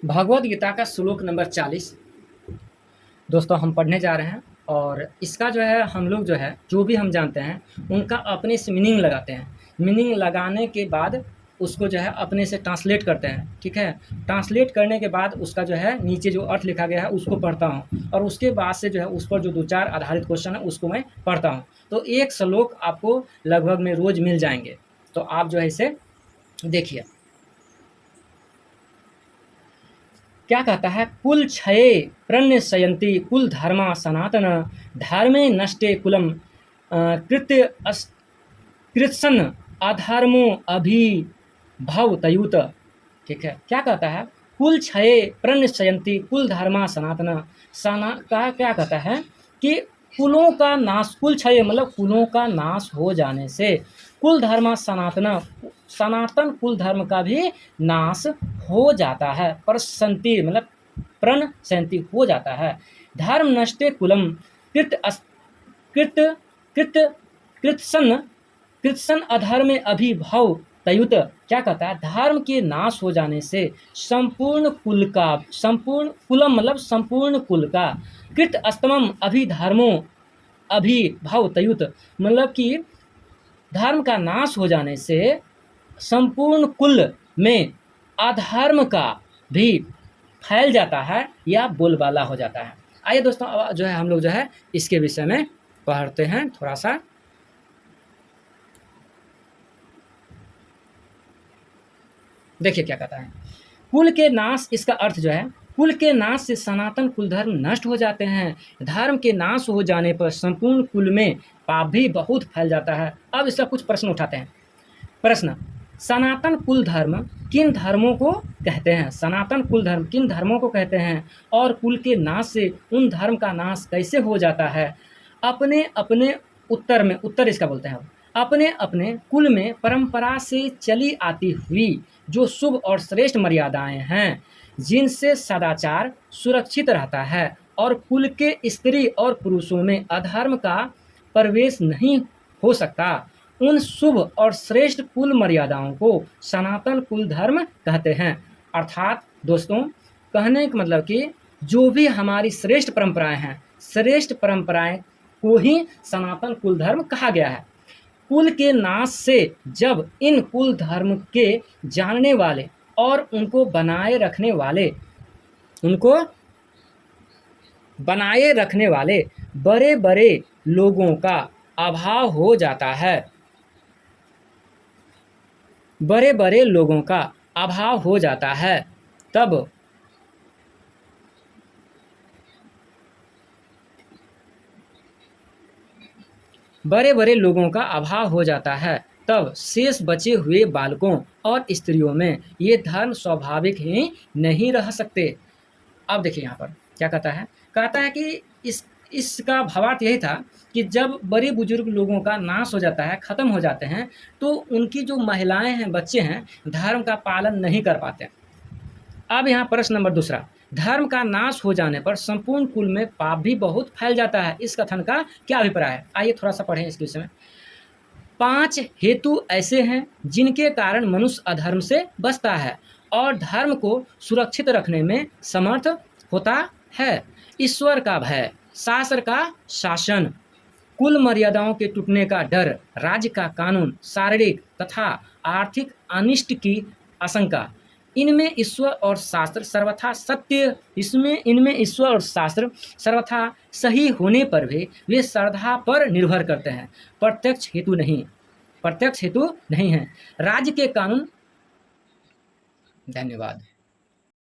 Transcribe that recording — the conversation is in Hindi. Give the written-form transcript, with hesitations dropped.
भगवद गीता का श्लोक नंबर 40 दोस्तों हम पढ़ने जा रहे हैं। और इसका जो है हम लोग जो है जो भी हम जानते हैं उनका अपने से मीनिंग लगाते हैं। मीनिंग लगाने के बाद उसको जो है अपने से ट्रांसलेट करते हैं। ठीक है, ट्रांसलेट करने के बाद उसका जो है नीचे जो अर्थ लिखा गया है उसको पढ़ता हूँ और उसके बाद से जो है उस पर जो 2-4 आधारित क्वेश्चन है उसको मैं पढ़ता हूँ। तो एक श्लोक आपको लगभग में रोज़ मिल जाएंगे। तो आप जो है इसे देखिए क्या कहता है। कुल क्षये प्रणश्यन्ति कुल धर्मा सनातन धर्मे नष्टे कुलम कृत्य कृत्सन अधर्मो अभिभवतयुत। ठीक है, क्या कहता है। कुल क्षये प्रणश्यन्ति कुल धर्मा सनातन का क्या कहता है कि कुलों का नाश, कुल क्षय मतलब कुलों का नाश हो जाने से कुल धर्म सनातन, सनातन कुल धर्म का भी नाश हो जाता है। प्रसंति मतलब प्रण संति हो जाता है। धर्म नष्टे कुलम कृत कृत कृत कृत्सन कृत्सन अधर्म अभिभव तयुत। क्या कहता है, धर्म के नाश हो जाने से संपूर्ण कुल का, संपूर्ण कुलम मतलब संपूर्ण कुल का, कृत अस्तमम अभिधर्मो अभिभव तयुत मतलब कि धर्म का नाश हो जाने से संपूर्ण कुल में अधर्म का भी फैल जाता है या बोलबाला हो जाता है। आइए दोस्तों अब जो है हम लोग जो है इसके विषय में पढ़ते हैं थोड़ा सा। देखिए क्या कहता है। कुल के नाश, इसका अर्थ जो है कुल के नाश से सनातन कुल धर्म नष्ट हो जाते हैं। धर्म के नाश हो जाने पर संपूर्ण कुल में पाप भी बहुत फैल जाता है। अब इसका कुछ प्रश्न उठाते हैं। प्रश्न, सनातन कुल धर्म किन धर्मों को कहते हैं? सनातन कुल धर्म किन धर्मों को कहते हैं और कुल के नाश से उन धर्म का नाश कैसे हो जाता है? अपने अपने उत्तर में, उत्तर इसका बोलते हैं, अपने अपने कुल में परंपरा से चली आती हुई जो शुभ और श्रेष्ठ मर्यादाएं हैं जिनसे सदाचार सुरक्षित रहता है और कुल के स्त्री और पुरुषों में अधर्म का प्रवेश नहीं हो सकता, उन शुभ और श्रेष्ठ कुल मर्यादाओं को सनातन कुल धर्म कहते हैं। अर्थात दोस्तों कहने का मतलब कि जो भी हमारी श्रेष्ठ परंपराएं हैं, श्रेष्ठ परंपराएं को ही सनातन कुल धर्म कहा गया है। कुल के नाश से जब इन कुल धर्म के जानने वाले और उनको बनाए रखने वाले बड़े बड़े लोगों का अभाव हो जाता है, बड़े बड़े लोगों का अभाव हो जाता है, तब बड़े बड़े लोगों का अभाव हो जाता है, तब शेष बचे हुए बालकों और स्त्रियों में ये धर्म स्वाभाविक ही नहीं रह सकते। अब देखिए यहाँ पर क्या कहता है कि इसका भावार्थ यही था कि जब बड़े बुजुर्ग लोगों का नाश हो जाता है, ख़त्म हो जाते हैं, तो उनकी जो महिलाएं हैं, बच्चे हैं, धर्म का पालन नहीं कर पाते। अब यहाँ प्रश्न नंबर दूसरा, धर्म का नाश हो जाने पर संपूर्ण कुल में पाप भी बहुत फैल जाता है, इस कथन का क्या अभिप्राय है? आइए थोड़ा सा पढ़ें इसके विषय में। 5 हेतु ऐसे हैं जिनके कारण मनुष्य अधर्म से बचता है और धर्म को सुरक्षित रखने में समर्थ होता है। ईश्वर का भय, शास्त्र का शासन, कुल मर्यादाओं के टूटने का डर, राज्य का कानून, शारीरिक तथा आर्थिक अनिष्ट की आशंका। इनमें ईश्वर और शास्त्र सर्वथा सत्य, इनमें ईश्वर और शास्त्र सर्वथा सही होने पर भी वे श्रद्धा पर निर्भर करते हैं, प्रत्यक्ष हेतु नहीं है। राज्य के कानून। धन्यवाद।